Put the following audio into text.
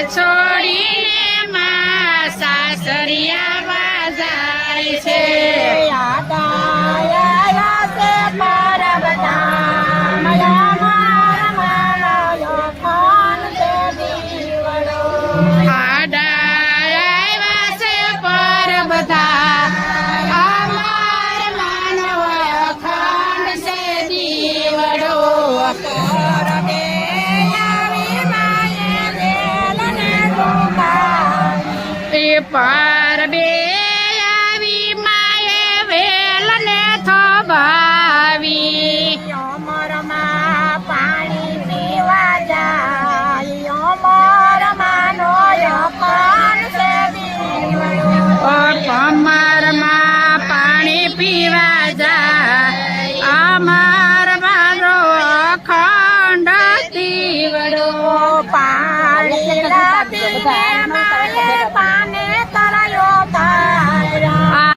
છોડીને માં સાસરિયામાં જાય છે પર બે આવી માએ વેલને થોભાવી અમરમાં પાણી પીવા જાય અમરમાં નો અખંડ છે કમરમાં પાણી પીવા જાય અમાર મારો અખંડ દીવડો પાણી